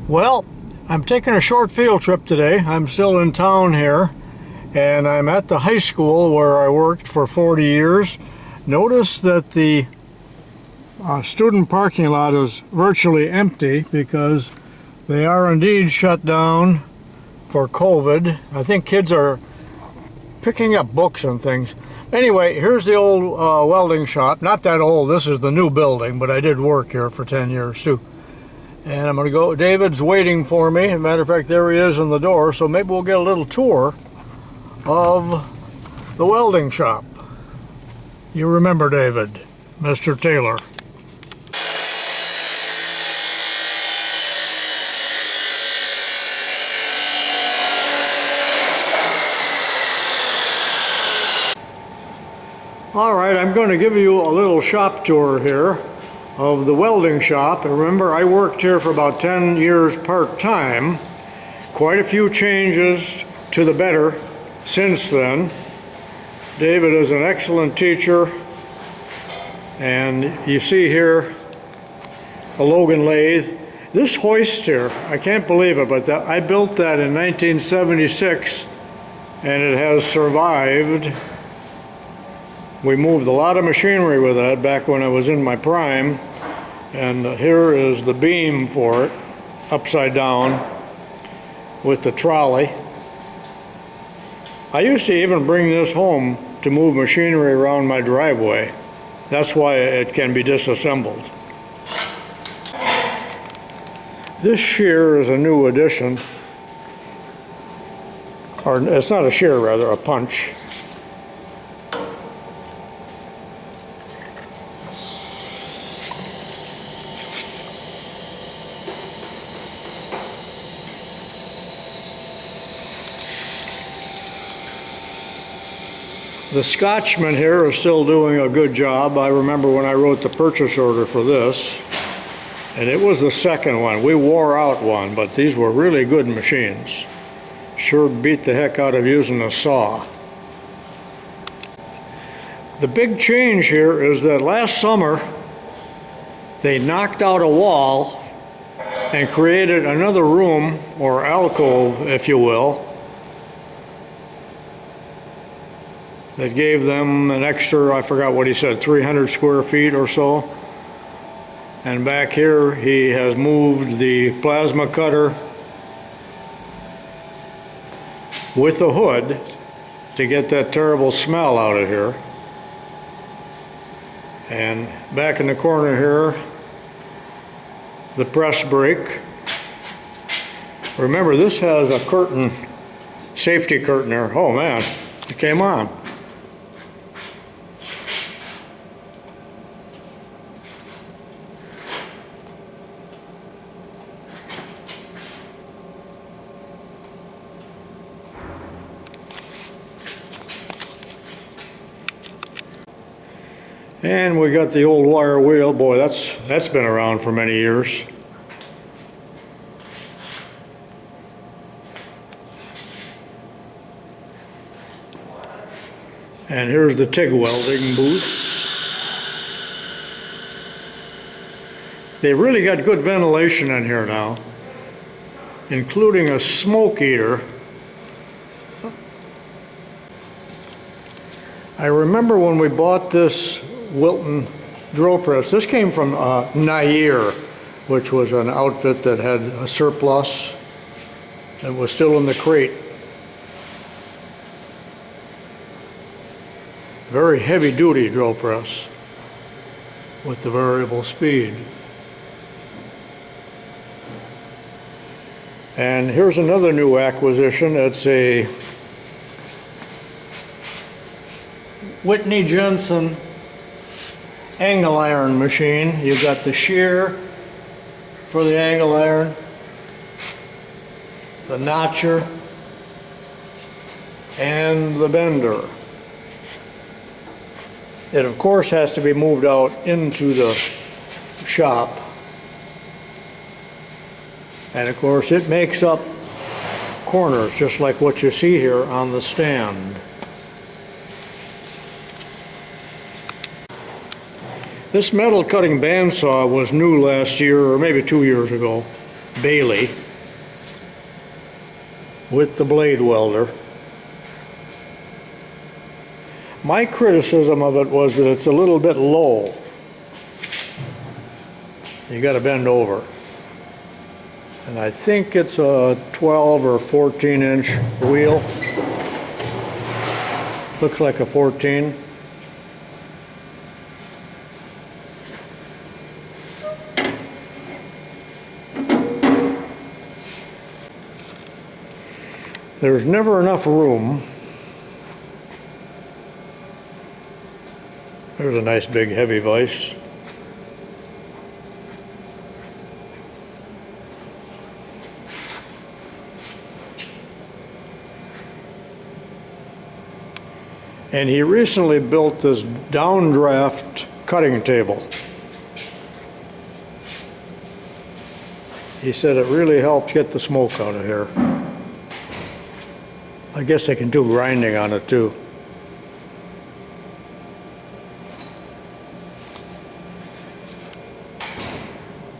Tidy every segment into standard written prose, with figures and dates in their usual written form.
Well, I'm taking a short field trip today. I'm still in town here, and I'm at the high school where I worked for 40 years. Notice that the student parking lot is virtually empty because they are indeed shut down for COVID. I think kids are picking up books and things. Anyway, here's the old welding shop. Not that old, this is the new building, but I did work here for 10 years too. And I'm going to go, David's waiting for me. As a matter of fact, there he is in the door, so maybe we'll get a little tour of the welding shop. You remember David, Mr. Taylor. All right, I'm going to give you a little shop tour here of the welding shop. And remember, I worked here for about 10 years part-time. Quite a few changes to the better since then. David is an excellent teacher, and you see here a Logan lathe. This hoist here, I can't believe it, but I built that in 1976, and it has survived. We moved a lot of machinery with that back when I was in my prime. And here is the beam for it, upside down with the trolley. I used to even bring this home to move machinery around my driveway. That's why it can be disassembled. This shear is a new addition. Or it's not a shear, rather, a punch. The Scotchman here is still doing a good job. I remember when I wrote the purchase order for this, and it was the second one. We wore out one, but these were really good machines. Sure beat the heck out of using a saw. The big change here is that last summer they knocked out a wall and created another room, or alcove if you will, that gave them an extra, I forgot what he said, 300 square feet or so. And back here he has moved the plasma cutter with the hood to get that terrible smell out of here. And back in the corner here, the press brake. Remember, this has a curtain, safety curtain there. Oh man, it came on. And we got the old wire wheel. Boy, that's been around for many years. And here's the TIG welding booth. They really got good ventilation in here now, including a smoke eater. I remember when we bought this Wilton drill press. This came from Nair, which was an outfit that had a surplus and was still in the crate. Very heavy duty drill press with the variable speed. And here's another new acquisition. It's a Whitney Jensen angle iron machine. You've got the shear for the angle iron, the notcher, and the bender. It of course has to be moved out into the shop, and of course it makes up corners just like what you see here on the stand. This metal cutting bandsaw was new last year, or maybe 2 years ago. Bailey with the blade welder. My criticism of it was that it's a little bit low. You got to bend over. And I think it's a 12 or 14 inch wheel. Looks like a 14. There's never enough room. There's a nice big heavy vise. And he recently built this downdraft cutting table. He said it really helps get the smoke out of here. I guess they can do grinding on it too.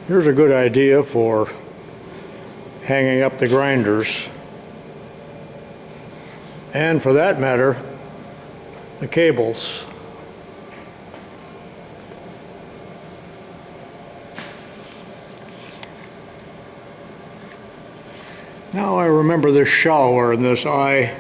Here's a good idea for hanging up the grinders, and for that matter, the cables. Now I remember this shower and this eye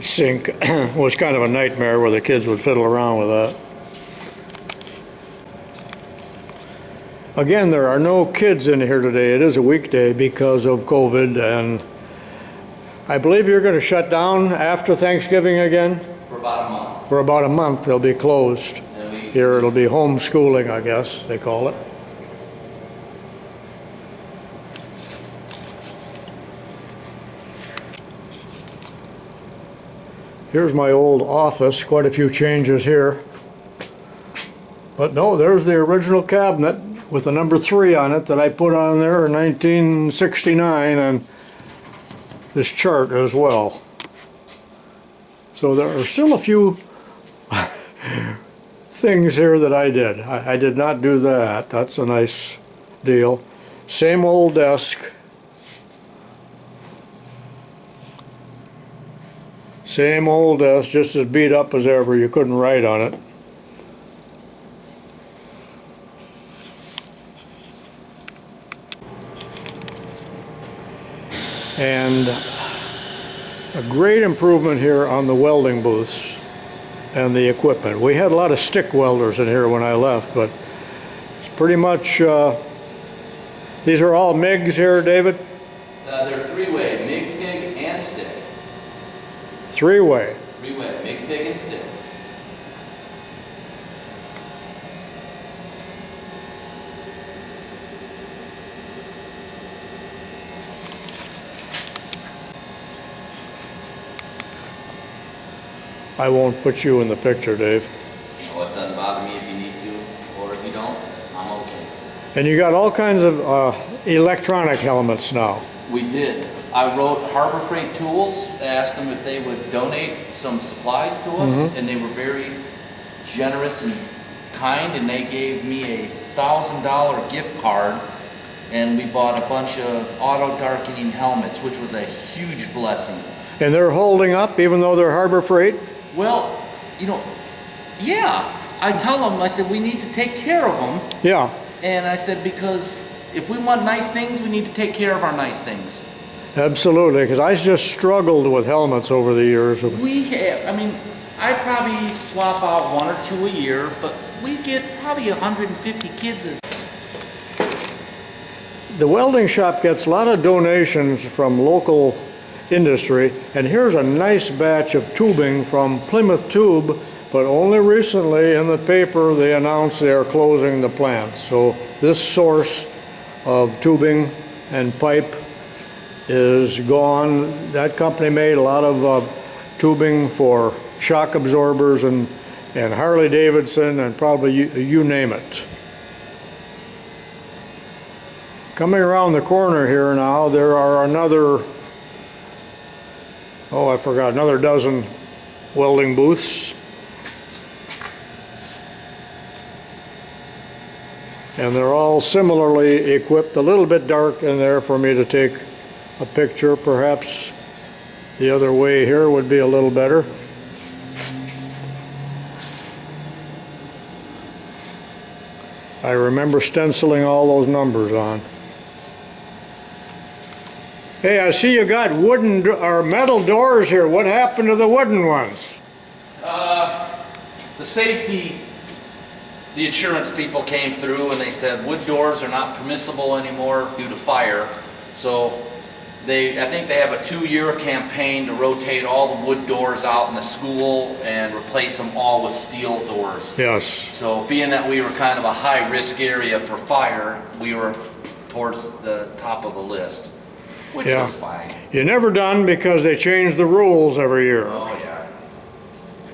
sink was kind of a nightmare where the kids would fiddle around with that. Again, there are no kids in here today. It is a weekday because of COVID, and I believe you're going to shut down after Thanksgiving again? For about a month. For about a month they'll be closed. Here it'll be homeschooling, I guess they call it. Here's my old office, quite a few changes here. But no, there's the original cabinet with the number 3 on it that I put on there in 1969, and this chart as well. So there are still a few things here that I did. I did not do that. That's a nice deal. Same old desk. Same old desk, just as beat up as ever. You couldn't write on it. And a great improvement here on the welding booths and the equipment. We had a lot of stick welders in here when I left, but it's pretty much, these are all MIGs here, David? They're 3-way, MIG, TIG, and stick. 3-way? 3-way, MIG, TIG, and stick. I won't put you in the picture, Dave. Well, it doesn't bother me if you need to, or if you don't, I'm okay. And you got all kinds of electronic helmets now. We did. I wrote Harbor Freight Tools, asked them if they would donate some supplies to us, and they were very generous and kind, and they gave me a $1,000 gift card, and we bought a bunch of auto darkening helmets, which was a huge blessing. And they're holding up even though they're Harbor Freight? Well, you know, yeah. I tell them, I said, we need to take care of them. Yeah. And I said, because if we want nice things, we need to take care of our nice things. Absolutely, because I just struggled with helmets over the years. We have, I mean, I probably swap out 1 or 2 a year, but we get probably 150 kids. The welding shop gets a lot of donations from local industry, and here's a nice batch of tubing from Plymouth Tube, but only recently in the paper they announced they are closing the plant. So this source of tubing and pipe is gone. That company made a lot of tubing for shock absorbers and Harley Davidson and probably you name it. Coming around the corner here now, there are another, oh, I forgot, another dozen welding booths. And they're all similarly equipped, a little bit dark in there for me to take a picture. Perhaps the other way here would be a little better. I remember stenciling all those numbers on. Hey, I see you got wooden or metal doors here. What happened to the wooden ones? The safety, the insurance people came through and they said wood doors are not permissible anymore due to fire. So I think they have a 2-year campaign to rotate all the wood doors out in the school and replace them all with steel doors. Yes. So being that we were kind of a high risk area for fire, we were towards the top of the list, which is fine. You're never done because they change the rules every year. Oh yeah.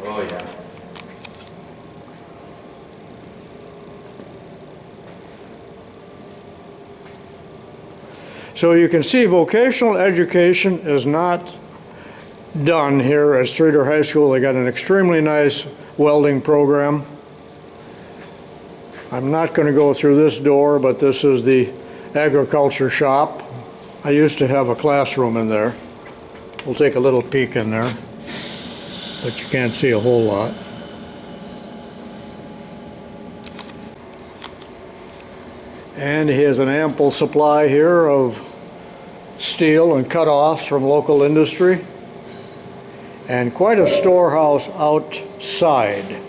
Oh yeah. So you can see vocational education is not done here at Streator High School. They got an extremely nice welding program. I'm not going to go through this door, but this is the agriculture shop. I used to have a classroom in there. We'll take a little peek in there, but you can't see a whole lot. And he has an ample supply here of steel and cut-offs from local industry, and quite a storehouse outside.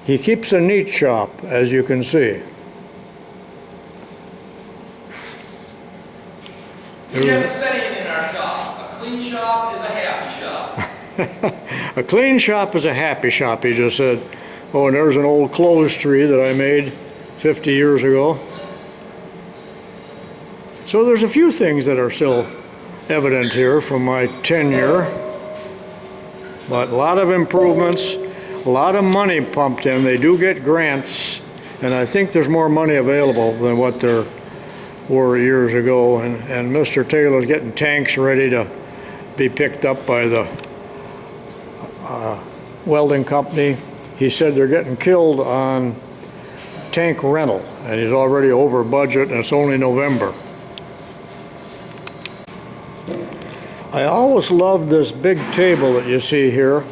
He keeps a neat shop, as you can see. We have a saying in our shop, a clean shop is a happy shop. A clean shop is a happy shop, he just said. Oh, and there's an old clothes tree that I made 50 years ago. So there's a few things that are still evident here from my tenure, but a lot of improvements, a lot of money pumped in. They do get grants, and I think there's more money available than what there were years ago. And Mr. Taylor's getting tanks ready to be picked up by the welding company. He said they're getting killed on tank rental, and he's already over budget, and it's only November. I always loved this big table that you see here.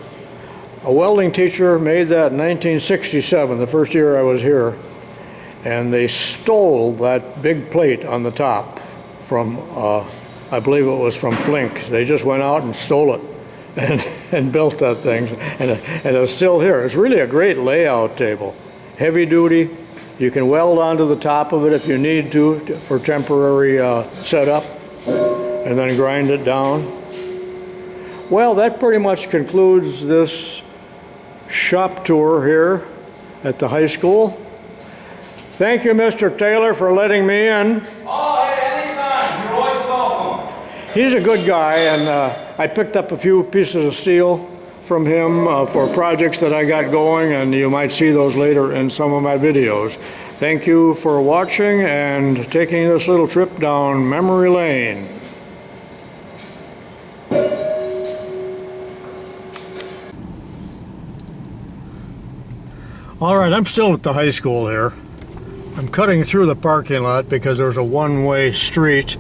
A welding teacher made that in 1967, the first year I was here, and they stole that big plate on the top from, I believe it was from Flink. They just went out and stole it and built that thing, and it's still here. It's really a great layout table. Heavy duty. You can weld onto the top of it if you need to for temporary setup, and then grind it down. Well, that pretty much concludes this shop tour here at the high school. Thank you, Mr. Taylor, for letting me in. Oh, hey, anytime. You're always welcome. He's a good guy, and I picked up a few pieces of steel from him for projects that I got going, and you might see those later in some of my videos. Thank you for watching and taking this little trip down memory lane. All right, I'm still at the high school here. I'm cutting through the parking lot because there's a one-way street,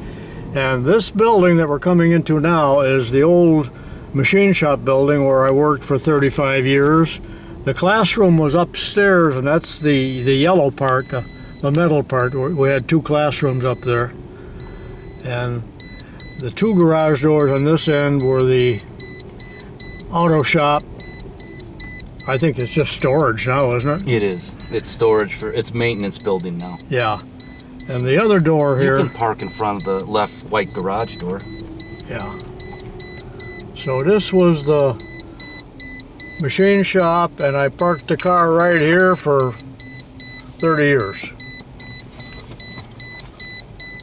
and this building that we're coming into now is the old machine shop building where I worked for 35 years. The classroom was upstairs, and that's the yellow part, the metal part. We had 2 classrooms up there, and the 2 garage doors on this end were the auto shop. I think it's just storage now, isn't it? It is. It's storage for, it's maintenance building now. Yeah. And the other door here. You can park in front of the left white garage door. Yeah. So this was the machine shop, and I parked the car right here for 30 years.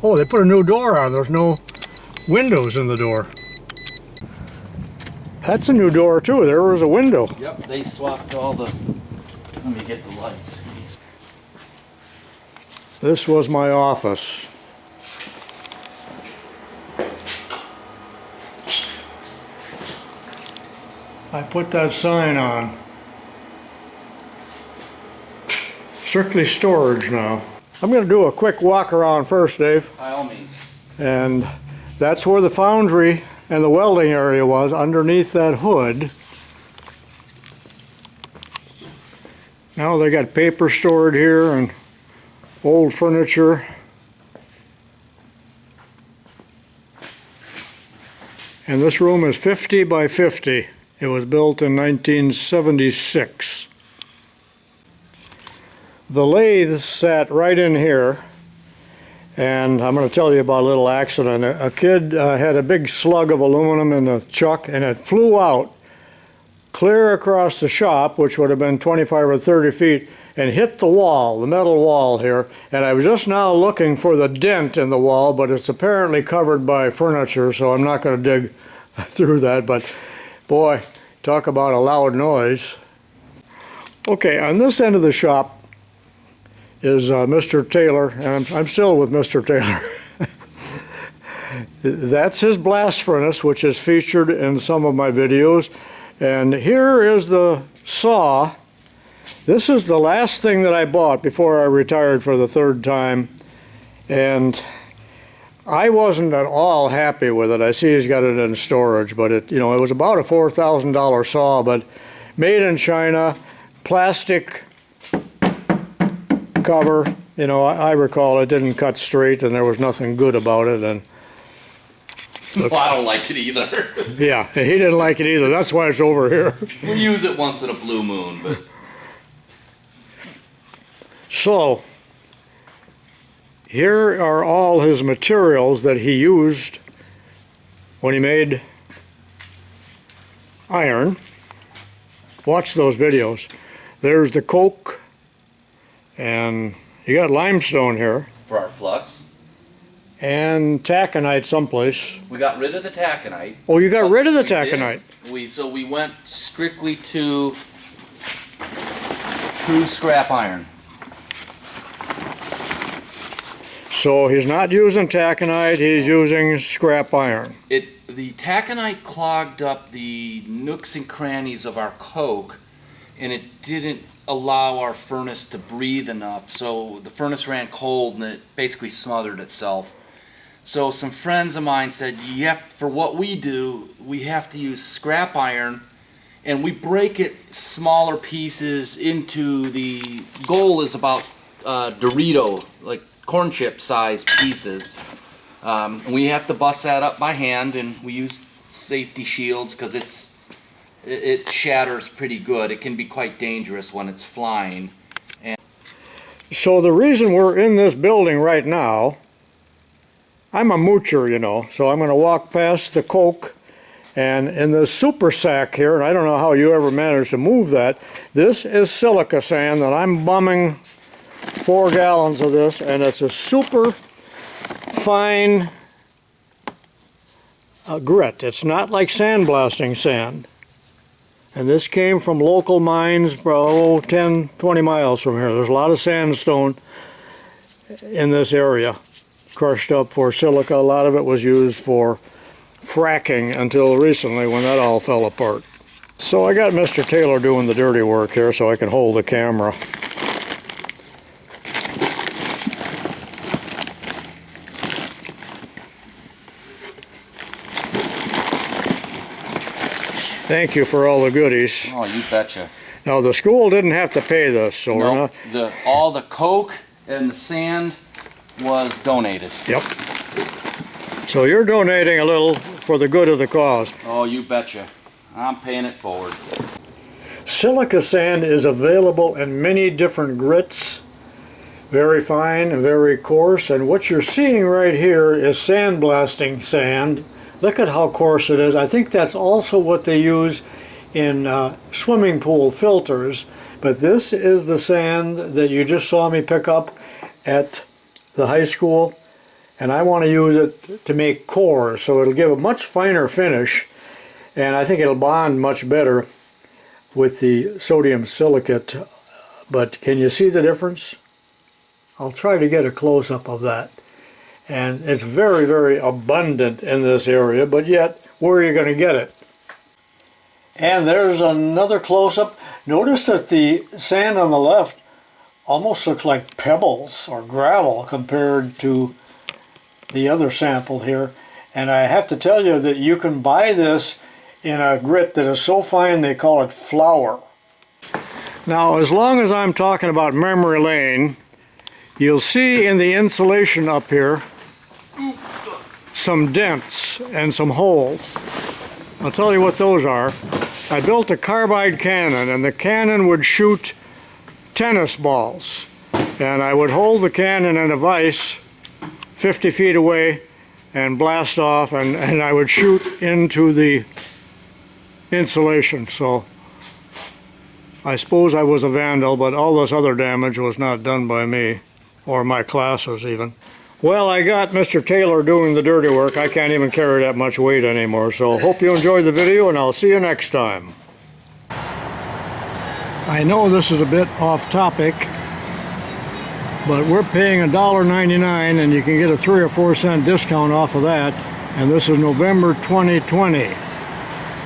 Oh, they put a new door on. There's no windows in the door. That's a new door too. There was a window. Yep, they swapped all the, let me get the lights. This was my office. I put that sign on. strictly storage now. I'm going to do a quick walk around first, Dave. By all means. And that's where the foundry and the welding area was, underneath that hood. Now they got paper stored here and old furniture. And this room is 50 by 50. It was built in 1976. The lathes sat right in here, and I'm going to tell you about a little accident. A kid had a big slug of aluminum in the chuck, and it flew out clear across the shop, which would have been 25 or 30 feet, and hit the wall, the metal wall here. And I was just now looking for the dent in the wall, but it's apparently covered by furniture, so I'm not going to dig through that. But boy, talk about a loud noise. Okay, on this end of the shop is Mr. Taylor, and I'm still with Mr. Taylor. That's his blast furnace, which is featured in some of my videos. And here is the saw. This is the last thing that I bought before I retired for the third time, and I wasn't at all happy with it. I see he's got it in storage, but it was about a $4,000 saw, but made in China, plastic cover. I recall it didn't cut straight, and there was nothing good about it. And Well, I don't like it either. yeah, he didn't like it either. That's why it's over here. We use it once in a blue moon, but So, here are all his materials that he used when he made iron. Watch those videos. There's the coke, and you got limestone here, for our flux, and taconite someplace. we got rid of the taconite. Oh, you got rid of the We did. taconite. So we went strictly to true scrap iron. So he's not using taconite, he's using scrap iron. The taconite clogged up the nooks and crannies of our coke, and it didn't allow our furnace to breathe enough. So the furnace ran cold, and it basically smothered itself. So some friends of mine said, for what we do, we have to use scrap iron, and we break it smaller pieces into the goal is about Dorito, like corn chip size pieces. We have to bust that up by hand, and we use safety shields because it shatters pretty good. It can be quite dangerous when it's flying. So the reason we're in this building right now, I'm a moocher, so I'm going to walk past the coke, and in the super sack here, and I don't know how you ever managed to move that, this is silica sand, and I'm bumming 4 gallons of this, and it's a super fine grit. It's not like sandblasting sand. And this came from local mines, 10, 20 miles from here. There's a lot of sandstone in this area, crushed up for silica. A lot of it was used for fracking until recently, when that all fell apart. So I got Mr. Taylor doing the dirty work here so I can hold the camera. Thank you for all the goodies. Oh, you betcha. Now the school didn't have to pay this, so we're not. All the coke and the sand was donated. Yep. So you're donating a little for the good of the cause. Oh, you betcha. I'm paying it forward. Silica sand is available in many different grits, very fine and very coarse, and what you're seeing right here is sandblasting sand. Look at how coarse it is. I think that's also what they use in swimming pool filters, but this is the sand that you just saw me pick up at the high school, and I want to use it to make cores, so it'll give a much finer finish, and I think it'll bond much better with the sodium silicate. But can you see the difference? I'll try to get a close-up of that. And it's very, very abundant in this area, but yet, where are you going to get it? And there's another close-up. Notice that the sand on the left almost looks like pebbles or gravel compared to the other sample here. And I have to tell you that you can buy this in a grit that is so fine they call it flour. Now, as long as I'm talking about memory lane, you'll see in the insulation up here some dents and some holes. I'll tell you what those are. I built a carbide cannon, and the cannon would shoot tennis balls. And I would hold the cannon in a vise 50 feet away and blast off, and I would shoot into the insulation. So I suppose I was a vandal, but all this other damage was not done by me, or my classes even. Well, I got Mr. Taylor doing the dirty work. I can't even carry that much weight anymore. So hope you enjoyed the video, and I'll see you next time. I know this is a bit off topic, but we're paying $1.99, and you can get a 3 or 4 cent discount off of that. And this is November 2020.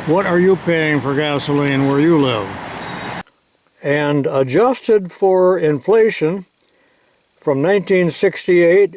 What are you paying for gasoline where you live? And adjusted for inflation, from 1968